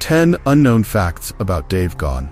10 Unknown Facts about Dave Gahan.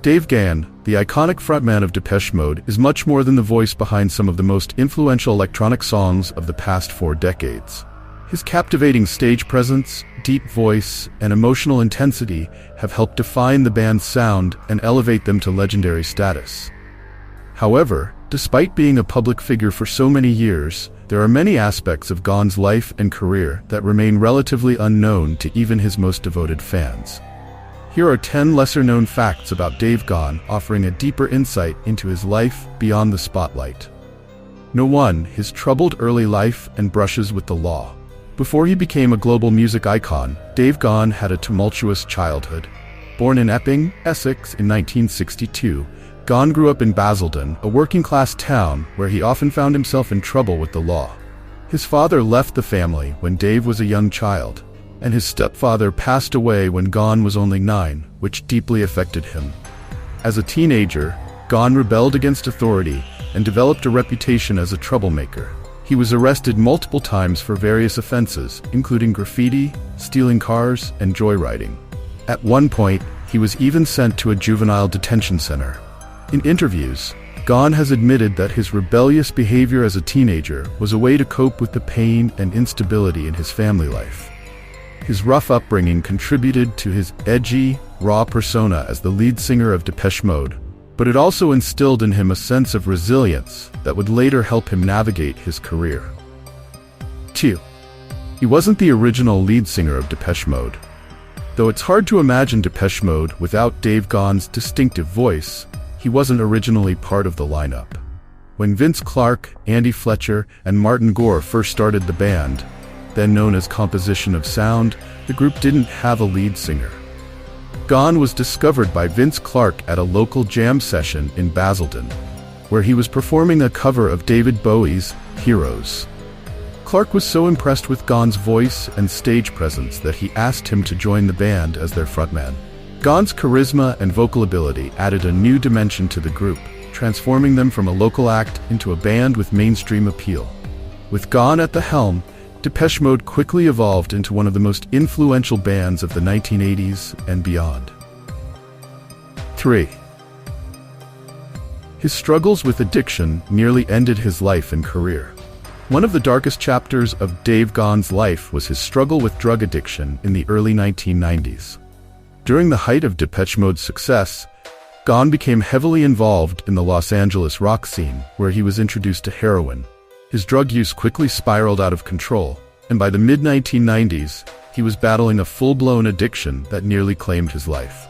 Dave Gahan, the iconic frontman of Depeche Mode, is much more than the voice behind some of the most influential electronic songs of the past 4 decades. His captivating stage presence, deep voice, and emotional intensity have helped define the band's sound and elevate them to legendary status. However, despite being a public figure for so many years, there are many aspects of Gahan's life and career that remain relatively unknown to even his most devoted fans. Here are 10 lesser-known facts about Dave Gahan, offering a deeper insight into his life beyond the spotlight. No. 1. His troubled early life and brushes with the law. Before he became a global music icon, Dave Gahan had a tumultuous childhood. Born in Epping, Essex in 1962, Gahan grew up in Basildon, a working-class town where he often found himself in trouble with the law. His father left the family when Dave was a young child, and his stepfather passed away when Gahan was only 9, which deeply affected him. As a teenager, Gahan rebelled against authority and developed a reputation as a troublemaker. He was arrested multiple times for various offenses, including graffiti, stealing cars, and joyriding. At one point, he was even sent to a juvenile detention center. In interviews, Gahan has admitted that his rebellious behavior as a teenager was a way to cope with the pain and instability in his family life. His rough upbringing contributed to his edgy, raw persona as the lead singer of Depeche Mode, but it also instilled in him a sense of resilience that would later help him navigate his career. 2. He wasn't the original lead singer of Depeche Mode. Though it's hard to imagine Depeche Mode without Dave Gahan's distinctive voice, he wasn't originally part of the lineup. When Vince Clarke, Andy Fletcher, and Martin Gore first started the band, then known as Composition of Sound, the group didn't have a lead singer. Gahan was discovered by Vince Clarke at a local jam session in Basildon, where he was performing a cover of David Bowie's Heroes. Clarke was so impressed with Gahan's voice and stage presence that he asked him to join the band as their frontman. Gahan's charisma and vocal ability added a new dimension to the group, transforming them from a local act into a band with mainstream appeal. With Gahan at the helm, Depeche Mode quickly evolved into one of the most influential bands of the 1980s and beyond. 3. His struggles with addiction nearly ended his life and career. One of the darkest chapters of Dave Gahan's life was his struggle with drug addiction in the early 1990s. During the height of Depeche Mode's success, Gahan became heavily involved in the Los Angeles rock scene, where he was introduced to heroin. His drug use quickly spiraled out of control, and by the mid-1990s, he was battling a full-blown addiction that nearly claimed his life.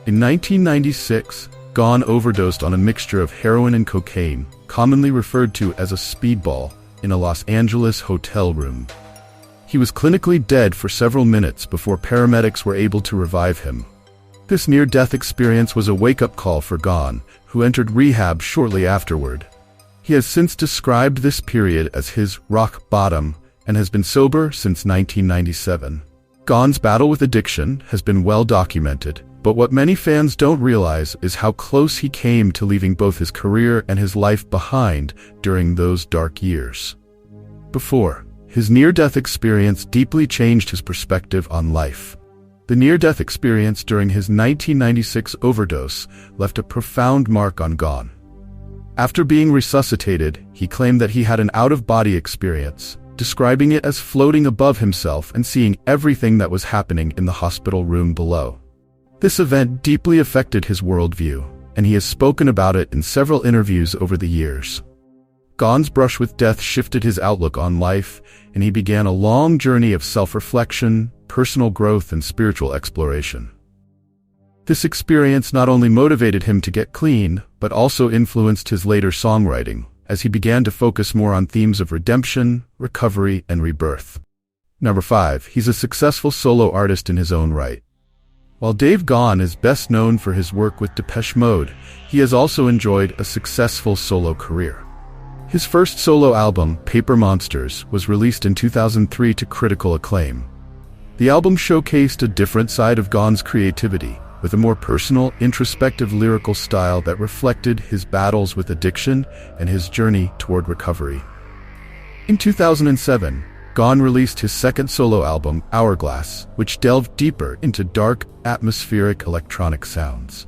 In 1996, Gahan overdosed on a mixture of heroin and cocaine, commonly referred to as a speedball, in a Los Angeles hotel room. He was clinically dead for several minutes before paramedics were able to revive him. This near-death experience was a wake-up call for Gahan, who entered rehab shortly afterward. He has since described this period as his rock bottom and has been sober since 1997. Gahan's battle with addiction has been well documented, but what many fans don't realize is how close he came to leaving both his career and his life behind during those dark years. His near-death experience deeply changed his perspective on life. The near-death experience during his 1996 overdose left a profound mark on Gahan. After being resuscitated, he claimed that he had an out-of-body experience, describing it as floating above himself and seeing everything that was happening in the hospital room below. This event deeply affected his worldview, and he has spoken about it in several interviews over the years. Gahan's brush with death shifted his outlook on life, and he began a long journey of self-reflection, personal growth, and spiritual exploration. This experience not only motivated him to get clean, but also influenced his later songwriting, as he began to focus more on themes of redemption, recovery, and rebirth. 5. He's a successful solo artist in his own right. While Dave Gahan is best known for his work with Depeche Mode, he has also enjoyed a successful solo career. His first solo album, Paper Monsters, was released in 2003 to critical acclaim. The album showcased a different side of Gahan's creativity, with a more personal, introspective lyrical style that reflected his battles with addiction and his journey toward recovery. In 2007, Gahan released his second solo album, Hourglass, which delved deeper into dark, atmospheric electronic sounds.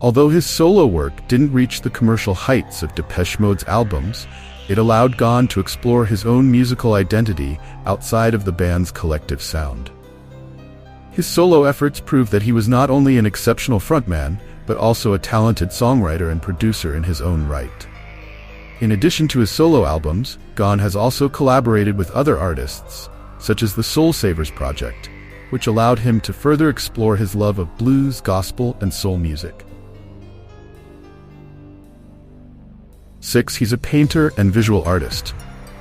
Although his solo work didn't reach the commercial heights of Depeche Mode's albums, it allowed Gahan to explore his own musical identity outside of the band's collective sound. His solo efforts prove that he was not only an exceptional frontman, but also a talented songwriter and producer in his own right. In addition to his solo albums, Gahan has also collaborated with other artists, such as the Soul Savers Project, which allowed him to further explore his love of blues, gospel, and soul music. 6. He's a painter and visual artist.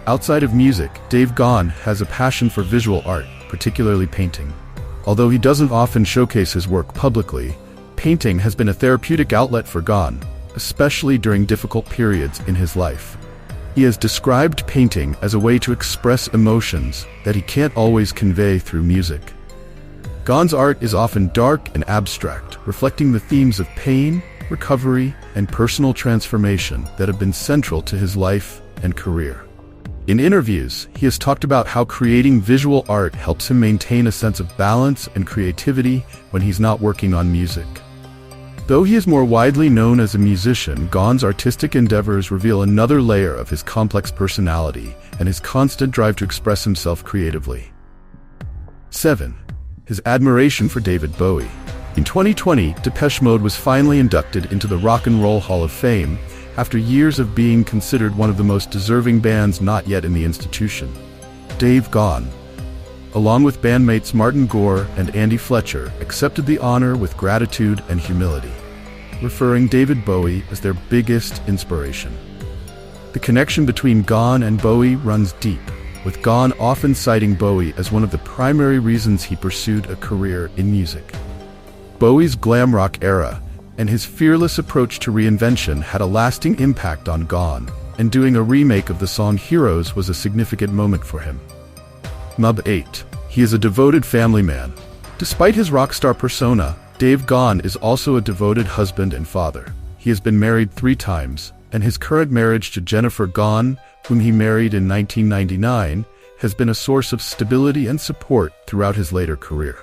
Outside of music, Dave Gahan has a passion for visual art, particularly painting. Although he doesn't often showcase his work publicly, painting has been a therapeutic outlet for Gahan, especially during difficult periods in his life. He has described painting as a way to express emotions that he can't always convey through music. Gahan's art is often dark and abstract, reflecting the themes of pain, recovery, and personal transformation that have been central to his life and career. In interviews, he has talked about how creating visual art helps him maintain a sense of balance and creativity when he's not working on music. Though he is more widely known as a musician, Gahan's artistic endeavors reveal another layer of his complex personality and his constant drive to express himself creatively. 7. His admiration for David Bowie. In 2020, Depeche Mode was finally inducted into the Rock and Roll Hall of Fame after years of being considered one of the most deserving bands not yet in the institution. Dave Gahan, along with bandmates Martin Gore and Andy Fletcher, accepted the honor with gratitude and humility, referring David Bowie as their biggest inspiration. The connection between Gahan and Bowie runs deep, with Gahan often citing Bowie as one of the primary reasons he pursued a career in music. Bowie's glam rock era and his fearless approach to reinvention had a lasting impact on Gahan, and doing a remake of the song Heroes was a significant moment for him. 8. He is a devoted family man. Despite his rock star persona, Dave Gahan is also a devoted husband and father. He has been married 3 times, and his current marriage to Jennifer Gahan, whom he married in 1999, has been a source of stability and support throughout his later career.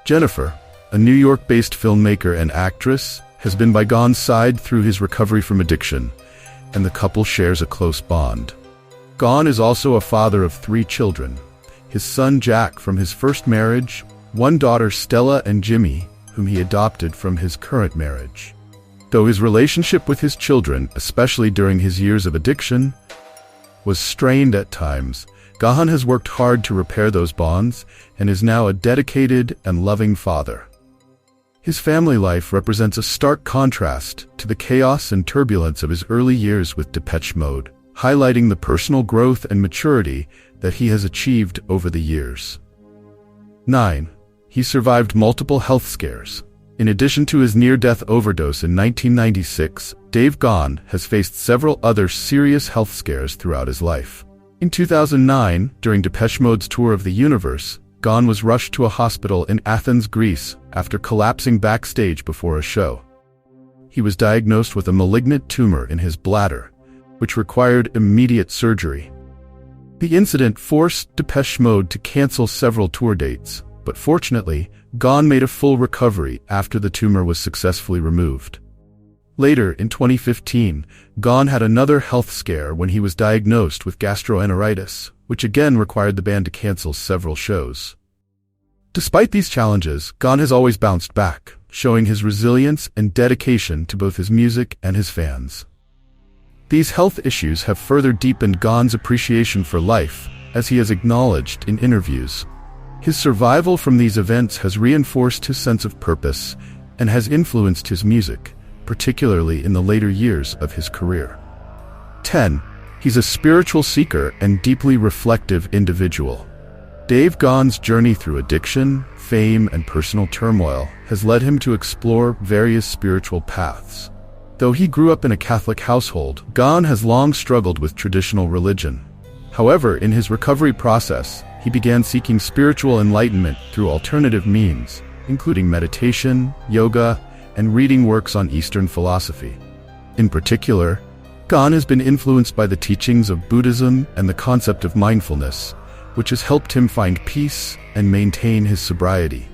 Jennifer, a New York-based filmmaker and actress, has been by Gahan's side through his recovery from addiction, and the couple shares a close bond. Gahan is also a father of 3 children: his son Jack from his first marriage, 1 daughter Stella, and Jimmy, whom he adopted from his current marriage. Though his relationship with his children, especially during his years of addiction, was strained at times, Gahan has worked hard to repair those bonds and is now a dedicated and loving father. His family life represents a stark contrast to the chaos and turbulence of his early years with Depeche Mode, highlighting the personal growth and maturity that he has achieved over the years. 9. He survived multiple health scares. In addition to his near-death overdose in 1996, Dave Gahan has faced several other serious health scares throughout his life. In 2009, during Depeche Mode's tour of the universe, Gahan was rushed to a hospital in Athens, Greece, after collapsing backstage before a show. He was diagnosed with a malignant tumor in his bladder, which required immediate surgery. The incident forced Depeche Mode to cancel several tour dates, but fortunately, Gahan made a full recovery after the tumor was successfully removed. Later, in 2015, Gahan had another health scare when he was diagnosed with gastroenteritis, which again required the band to cancel several shows. Despite these challenges, Gahan has always bounced back, showing his resilience and dedication to both his music and his fans. These health issues have further deepened Gahan's appreciation for life, as he has acknowledged in interviews. His survival from these events has reinforced his sense of purpose and has influenced his music, particularly in the later years of his career. 10. He's a spiritual seeker and deeply reflective individual. Dave Gahan's journey through addiction, fame, and personal turmoil has led him to explore various spiritual paths. Though he grew up in a Catholic household, Gahan has long struggled with traditional religion. However, in his recovery process, he began seeking spiritual enlightenment through alternative means, including meditation, yoga, and reading works on Eastern philosophy. In particular, Gahan has been influenced by the teachings of Buddhism and the concept of mindfulness, which has helped him find peace and maintain his sobriety.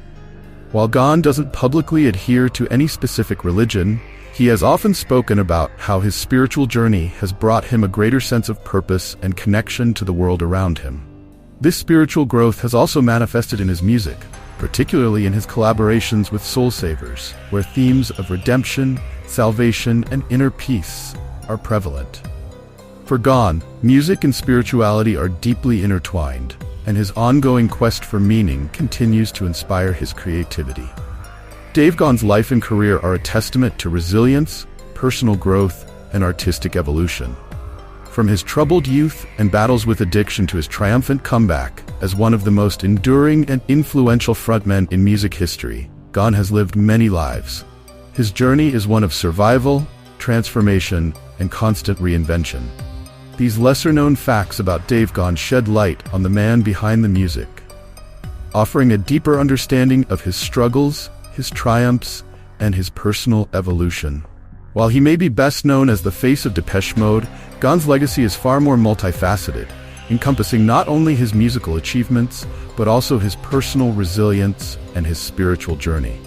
While Gahan doesn't publicly adhere to any specific religion, he has often spoken about how his spiritual journey has brought him a greater sense of purpose and connection to the world around him. This spiritual growth has also manifested in his music, particularly in his collaborations with Soul Savers, where themes of redemption, salvation, and inner peace are prevalent. For Gahan, music and spirituality are deeply intertwined, and his ongoing quest for meaning continues to inspire his creativity. Dave Gahan's life and career are a testament to resilience, personal growth, and artistic evolution. From his troubled youth and battles with addiction to his triumphant comeback as one of the most enduring and influential frontmen in music history, Gahan has lived many lives. His journey is one of survival, transformation, and constant reinvention. These lesser-known facts about Dave Gahan shed light on the man behind the music, offering a deeper understanding of his struggles, his triumphs, and his personal evolution. While he may be best known as the face of Depeche Mode, Gahan's legacy is far more multifaceted, encompassing not only his musical achievements, but also his personal resilience and his spiritual journey.